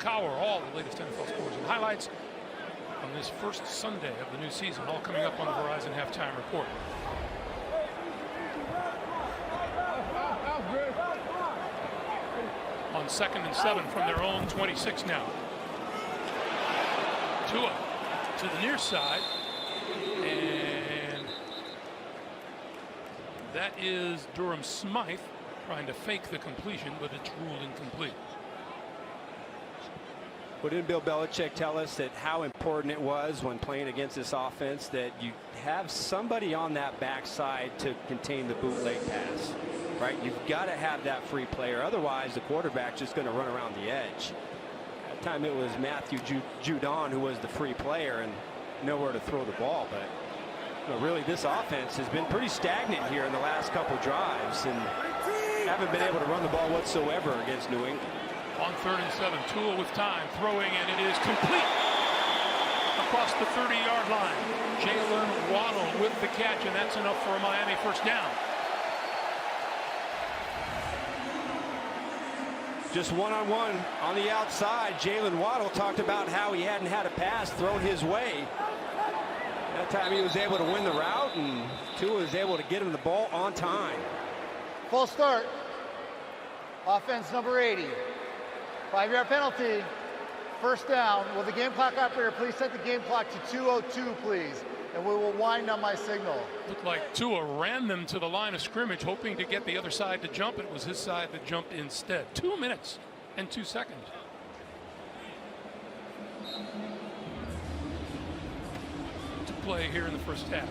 scour all the latest NFL scores and highlights on this first Sunday of the new season, all coming up on the Verizon Halftime Report. On 2nd and 7 from their own 26 now. Tua to the near side, and that is Durham Smythe trying to fake the completion, but it's ruled incomplete. What did Bill Belichick tell us that how important it was when playing against this offense that you have somebody on that backside to contain the bootleg pass, right? You've got to have that free player. Otherwise, the quarterback's just going to run around the edge. That time it was Matthew Judon who was the free player and nowhere to throw the ball. But really, this offense has been pretty stagnant here in the last couple drives and haven't been able to run the ball whatsoever against New England. On 3rd and 7, Tua with time, throwing, and it is complete across the 30-yard line. Jalen Waddle with the catch, and that's enough for a Miami first down. Just one-on-one on the outside. Jalen Waddle talked about how he hadn't had a pass thrown his way. That time he was able to win the route, and Tua was able to get him the ball on time. Full start. Offense number 80. 5-yard penalty. First down. Will the game clock operator please set the game clock to 2:02, please? And we will wind on my signal. Looked like Tua ran them to the line of scrimmage, hoping to get the other side to jump. It was his side that jumped instead. 2 minutes and 2 seconds. To play here in the first half.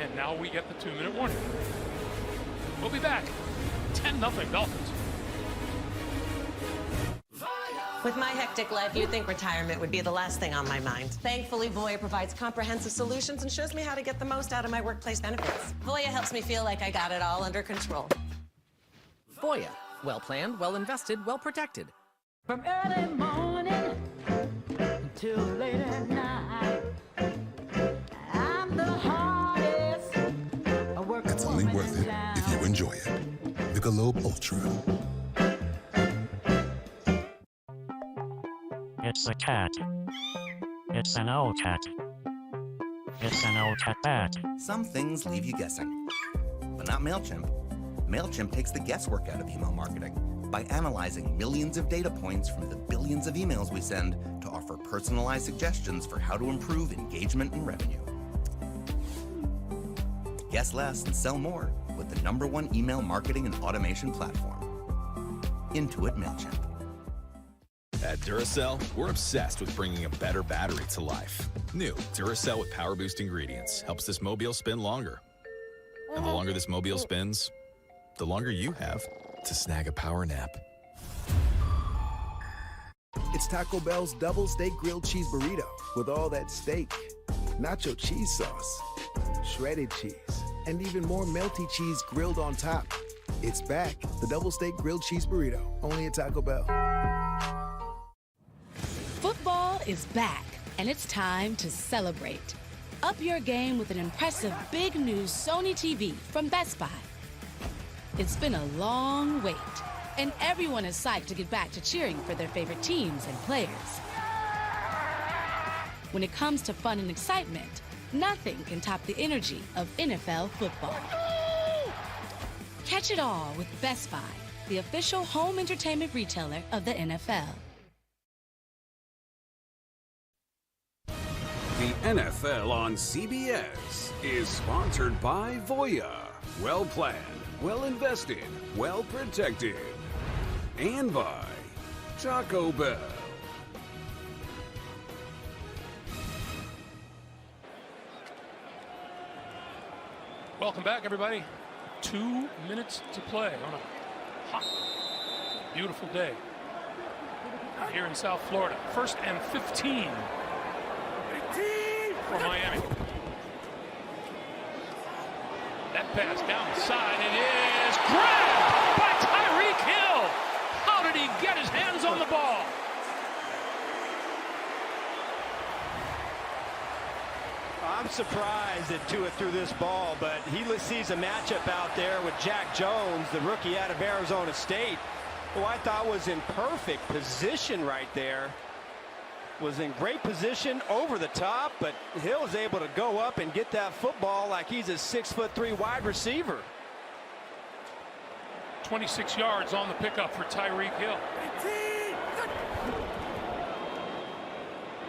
And now we get the 2-minute warning. We'll be back. 10-0 Dolphins. With my hectic life, you'd think retirement would be the last thing on my mind. Thankfully, Voya provides comprehensive solutions and shows me how to get the most out of my workplace benefits. Voya helps me feel like I got it all under control. Voya. Well planned, well invested, well protected. From early morning until late at night, I'm the hardest. That's only worth it if you enjoy it. Michelob Ultra. It's a cat. It's an old cat. It's an old cat bat. Some things leave you guessing, but not MailChimp. MailChimp takes the guesswork out of email marketing by analyzing millions of data points from the billions of emails we send to offer personalized suggestions for how to improve engagement and revenue. Guess less and sell more with the #1 email marketing and automation platform. Intuit MailChimp. At Duracell, we're obsessed with bringing a better battery to life. New Duracell with Power Boost ingredients helps this mobile spin longer. And the longer this mobile spins, the longer you have to snag a power nap. It's Taco Bell's double steak grilled cheese burrito with all that steak, nacho cheese sauce, shredded cheese, and even more melty cheese grilled on top. It's back, the double steak grilled cheese burrito, only at Taco Bell. Football is back, and it's time to celebrate. Up your game with an impressive big new Sony TV from Best Buy. It's been a long wait, and everyone is psyched to get back to cheering for their favorite teams and players. When it comes to fun and excitement, nothing can top the energy of NFL football. Catch it all with Best Buy, the official home entertainment retailer of the NFL. The NFL on CBS is sponsored by Voya. Well planned, well invested, well protected. And by Taco Bell. Welcome back, everybody. 2 minutes to play on a hot, beautiful day here in South Florida. 1st and 15 for Miami. That pass down the side, it is grabbed by Tyreek Hill. How did he get his hands on the ball? I'm surprised that Tua threw this ball, but he sees a matchup out there with Jack Jones, the rookie out of Arizona State. Who I thought was in perfect position right there. Was in great position over the top, but Hill is able to go up and get that football like he's a 6'3" wide receiver. 26 yards on the pickup for Tyreek Hill.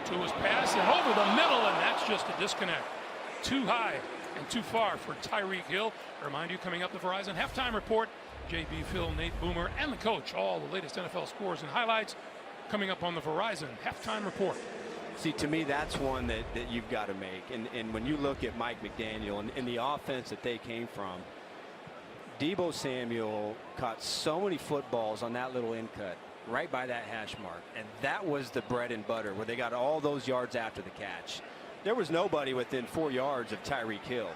To his pass and over the middle, and that's just a disconnect. Too high and too far for Tyreek Hill. Remind you, coming up the Verizon halftime report, JB, Phil, Nate, Boomer, and the coach. All the latest NFL scores and highlights coming up on the Verizon halftime report. See, to me, that's one that you've got to make. And when you look at Mike McDaniel and the offense that they came from, Deebo Samuel caught so many footballs on that little in cut right by that hash mark. And that was the bread and butter where they got all those yards after the catch. There was nobody within 4 yards of Tyreek Hill.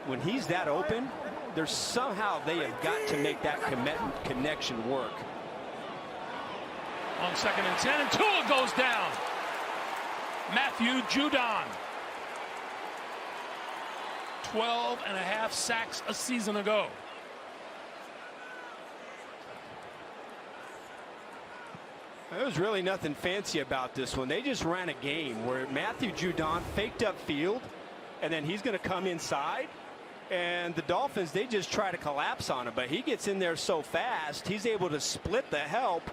When he's that open, there's somehow they have got to make that connection work. On 2nd and 10, and Tua goes down. Matthew Judon. 12.5 sacks a season ago. There was really nothing fancy about this one. They just ran a game where Matthew Judon faked up field, and then he's going to come inside. And the Dolphins, they just try to collapse on him, but he gets in there so fast, he's able to split the help.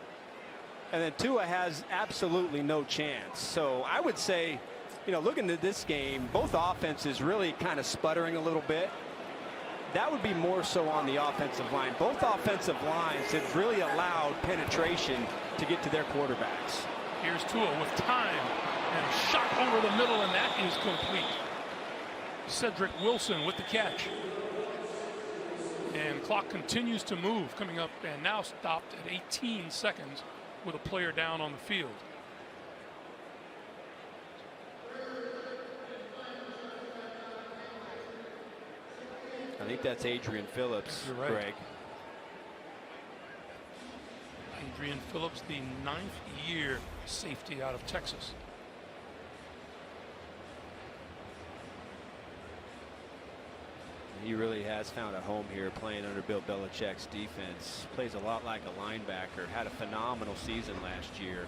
And then Tua has absolutely no chance. So I would say, you know, looking at this game, both offenses really kind of sputtering a little bit. That would be more so on the offensive line. Both offensive lines have really allowed penetration to get to their quarterbacks. Here's Tua with time and a shot over the middle, and that is complete. Cedric Wilson with the catch. And clock continues to move, coming up and now stopped at 18 seconds with a player down on the field. I think that's Adrian Phillips, You're right. Greg. Adrian Phillips, the 9th year safety out of Texas. He really has found a home here playing under Bill Belichick's defense. Plays a lot like a linebacker. Had a phenomenal season last year.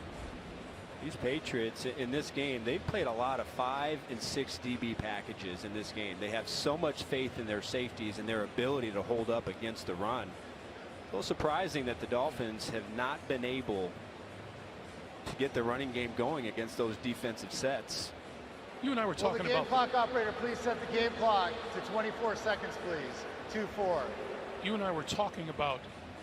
These Patriots in this game, they've played a lot of 5 and 6 DB packages in this game. They have so much faith in their safeties and their ability to hold up against the run. A little surprising that the Dolphins have not been able to get the running game going against those defensive sets. You and I were talking Will the game about. clock operator please set the game clock to 24 seconds, please. 2-4. You and I were talking about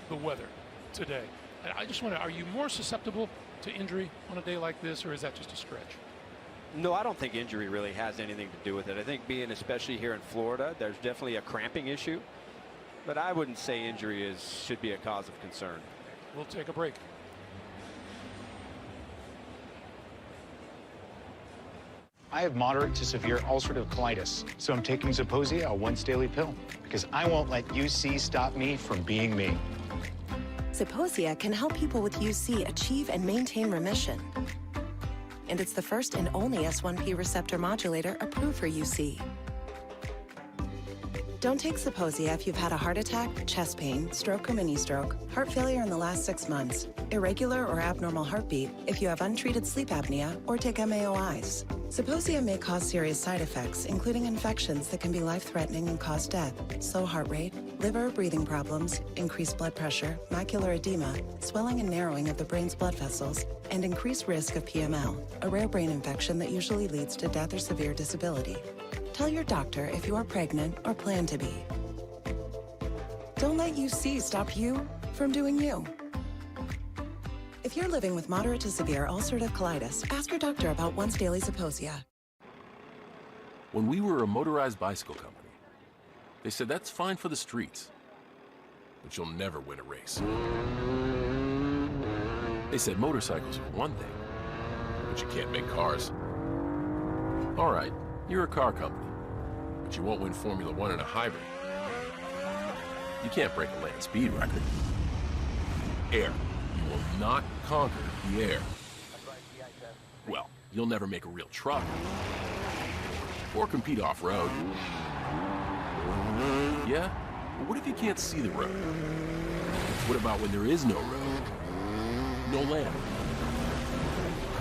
the weather today. And I just wonder, are you more susceptible to injury on a day like this, or is that just a stretch? No, I don't think injury really has anything to do with it. I think being especially here in Florida, there's definitely a cramping issue. But I wouldn't say injury should be a cause of concern. We'll take a break. I have moderate to severe ulcerative colitis, so I'm taking Zeposia, a once-daily pill, because I won't let UC stop me from being me. Zeposia can help people with UC achieve and maintain remission. And it's the first and only S1P receptor modulator approved for UC. Don't take Zeposia if you've had a heart attack, chest pain, stroke or mini stroke, heart failure in the last 6 months, irregular or abnormal heartbeat, if you have untreated sleep apnea, or take MAOIs. Zeposia may cause serious side effects, including infections that can be life-threatening and cause death, slow heart rate, liver or breathing problems, increased blood pressure, macular edema, swelling and narrowing of the brain's blood vessels, and increased risk of PML, a rare brain infection that usually leads to death or severe disability. Tell your doctor if you are pregnant or plan to be. Don't let UC stop you from doing you. If you're living with moderate to severe ulcerative colitis, ask your doctor about once daily Zeposia. When we were a motorized bicycle company, they said that's fine for the streets, but you'll never win a race. They said motorcycles are one thing, but you can't make cars. All right, you're a car company, but you won't win Formula One in a hybrid. You can't break a land speed record. Air. You will not conquer the air. Well, you'll never make a real truck. Or compete off-road. Yeah, But what if you can't see the road? What about when there is no road? No land?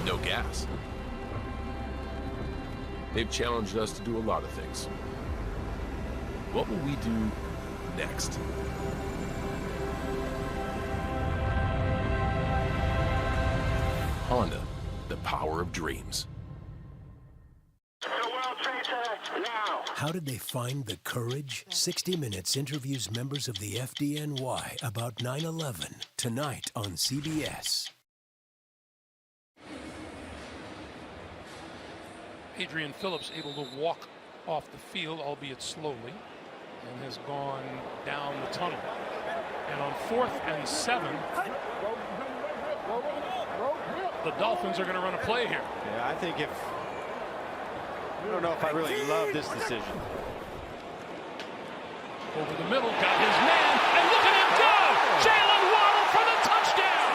No gas? They've challenged us to do a lot of things. What will we do next? Honda, the power of dreams. How did they find the courage? 60 Minutes interviews members of the FDNY about 9/11 tonight on CBS. Adrian Phillips able to walk off the field, albeit slowly, and has gone down the tunnel. And on 4th and 7, the Dolphins are going to run a play here. Yeah, I don't know if I really love this decision. Over the middle, got his man, and look at him go! Jalen Waddle for the touchdown!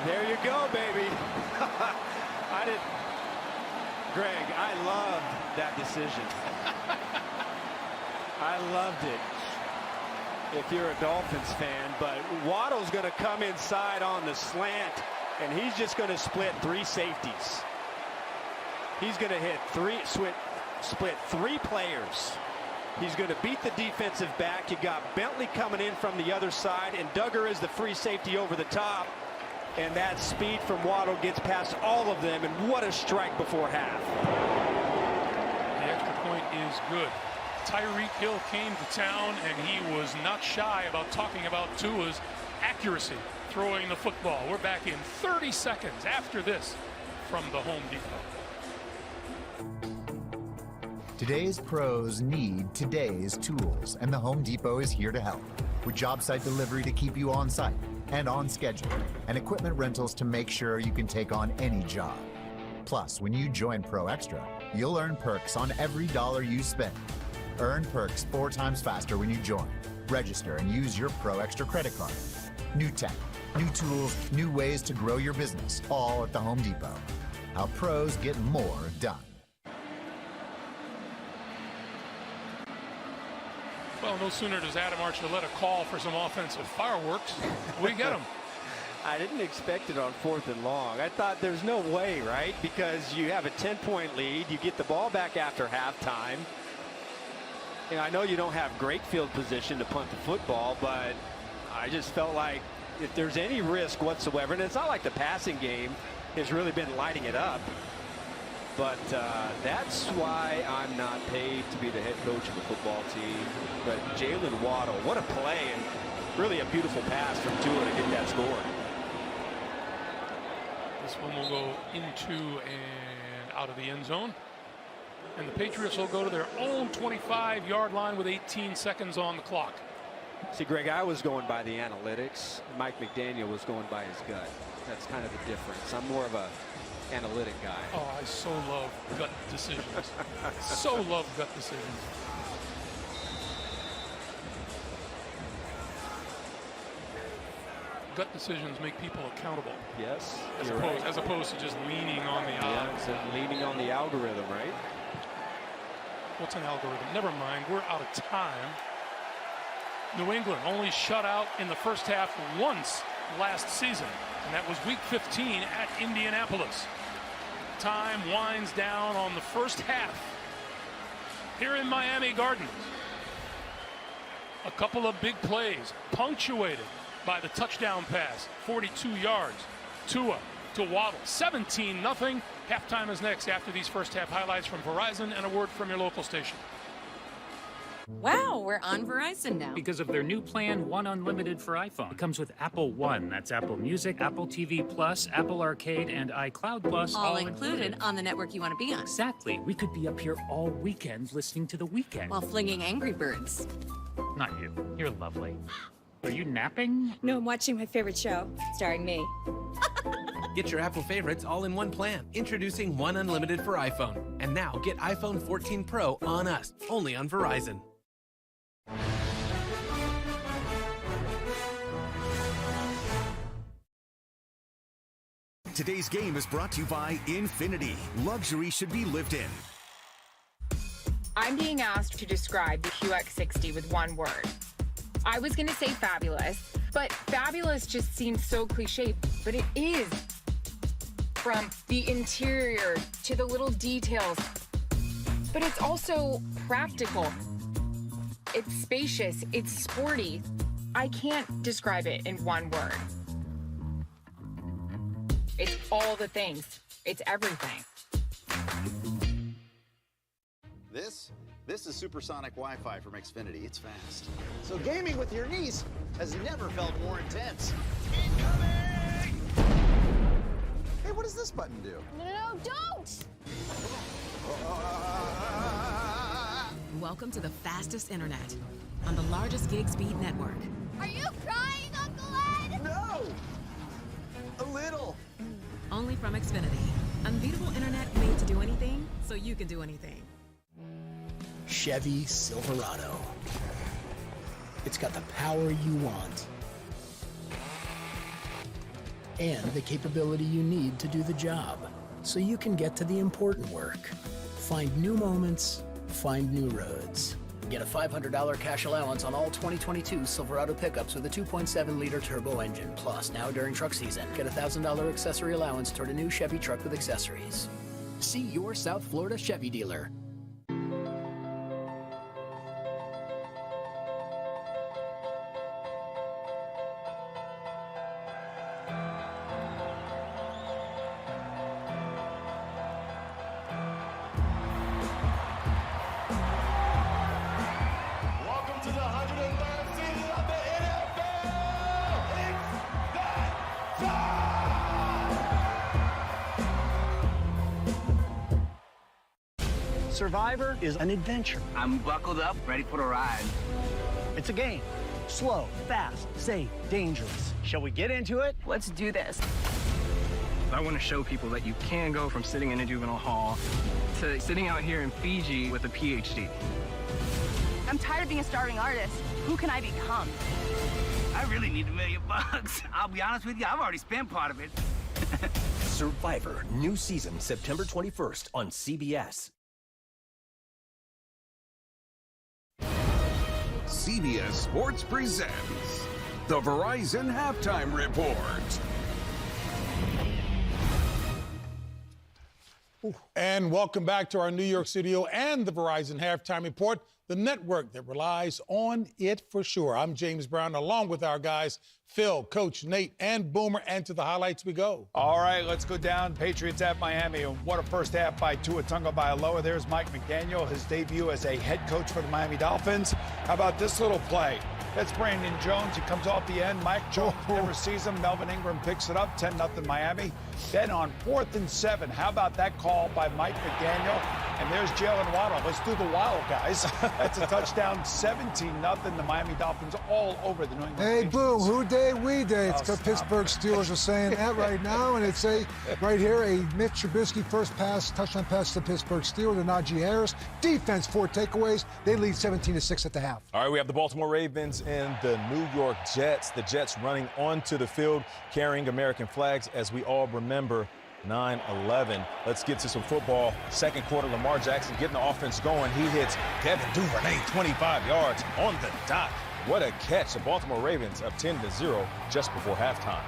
There you go, baby. Greg, I loved that decision. I loved it. If you're a Dolphins fan, but Waddle's going to come inside on the slant, and he's just going to split 3 safeties. He's going to hit split 3 players. He's going to beat the defensive back. You got Bentley coming in from the other side, and Duggar is the free safety over the top. And that speed from Waddle gets past all of them, and what a strike before half. The extra point is good. Tyreek Hill came to town, and he was not shy about talking about Tua's accuracy throwing the football. We're back in 30 seconds after this from the Home Depot. Today's pros need today's tools, and the Home Depot is here to help. With job site delivery to keep you on site and on schedule, and equipment rentals to make sure you can take on any job. Plus, when you join Pro Extra, you'll earn perks on every dollar you spend. Earn perks 4 times faster when you join. Register and use your Pro Extra credit card. New tech, new tools, new ways to grow your business, all at the Home Depot. How pros get more done. Well, no sooner does Adam Archuleta call for some offensive fireworks. We get him. I didn't expect it on 4th and long. I thought there's no way, right? Because you have a 10-point lead. You get the ball back after halftime. I know you don't have great field position to punt the football, but I just felt like if there's any risk whatsoever, and it's not like the passing game has really been lighting it up, but that's why I'm not paid to be the head coach of the football team. But Jalen Waddle, what a play, and really a beautiful pass from Tua to get that score. This one will go into and out of the end zone. And the Patriots will go to their own 25-yard line with 18 seconds on the clock. See, Greg, I was going by the analytics. Mike McDaniel was going by his gut. That's kind of the difference. I'm more of a analytic guy. Oh, I so love gut decisions. So love gut decisions. Gut decisions make people accountable. Yes. As opposed to just leaning on the odds. And leaning on the algorithm, right? What's an algorithm? Never mind. We're out of time. New England only shut out in the first half once last season, and that was Week 15 at Indianapolis. Time winds down on the first half here in Miami Gardens. A couple of big plays punctuated by the touchdown pass, 42 yards. Tua to Waddle, 17-0. Halftime is next after these first half highlights from Verizon and a word from your local station. Wow, we're on Verizon now. Because of their new plan, One Unlimited for iPhone. It comes with Apple One. That's Apple Music, Apple TV Plus, Apple Arcade, and iCloud Plus. All included on the network you want to be on. Exactly. We could be up here all weekend listening to The Weekend. While flinging Angry Birds. Not you. You're lovely. Are you napping? No, I'm watching my favorite show, starring me. Get your Apple favorites all in one plan. Introducing One Unlimited for iPhone. And now get iPhone 14 Pro on us, only on Verizon. Today's game is brought to you by Infinity. Luxury should be lived in. I'm being asked to describe the QX60 with one word. I was going to say fabulous, but fabulous just seems so cliche, but it is. From the interior to the little details. But it's also practical. It's spacious, it's sporty. I can't describe it in one word. It's all the things. It's everything. This is supersonic Wi-Fi from Xfinity. It's fast. So gaming with your niece has never felt more intense. Incoming! Hey, what does this button do? No, don't! Welcome to the fastest internet on the largest gig speed network. Are you crying, Uncle Ed? No! A little. Only from Xfinity. Unbeatable internet made to do anything, so you can do anything. Chevy Silverado. It's got the power you want and the capability you need to do the job, so you can get to the important work. Find new moments, find new roads. Get a $500 cash allowance on all 2022 Silverado pickups with a 2.7-liter turbo engine. Plus, now during truck season, get a $1,000 accessory allowance toward a new Chevy truck with accessories. See your South Florida Chevy dealer. Survivor is an adventure. I'm buckled up, ready for the ride. It's a game. Slow, fast, safe, dangerous. Shall we get into it? Let's do this. I want to show people that you can go from sitting in a juvenile hall to sitting out here in Fiji with a PhD. I'm tired of being a starving artist. Who can I become? I really need $1 million. I'll be honest with you, I've already spent part of it. Survivor, new season, September 21st on CBS. CBS Sports presents the Verizon Halftime Report. And welcome back to our New York studio and the Verizon Halftime Report, the network that relies on it for sure. I'm James Brown, along with our guys, Phil, Coach, Nate, and Boomer, and to the highlights we go. All right, let's go down. Patriots at Miami, and what a first half by Tua Tagovailoa. There's Mike McDaniel, his debut as a head coach for the Miami Dolphins. How about this little play? That's Brandon Jones. He comes off the end. Mike Jones never sees him. Melvin Ingram picks it up, 10-0 Miami. Then on 4th and 7, how about that call by Mike McDaniel? And there's Jalen Waddle. Let's do the Waddle, guys. That's a touchdown, 17-0. The Miami Dolphins all over the New England Hey, Patriots. boom, who day, we day. It's Oh, the Pittsburgh Steelers are saying that right now, and it's right here, a Mitch Trubisky first touchdown pass to the Pittsburgh Steelers to Najee Harris. Defense, 4 takeaways. They lead 17-6 at the half. All right, we have the Baltimore Ravens and the New York Jets. The Jets running onto the field, carrying American flags, as we all remember 9/11. Let's get to some football. Second quarter, Lamar Jackson getting the offense going. He hits Devin Duvernay 25 yards on the dot. What a catch. The Baltimore Ravens up 10-0 just before halftime.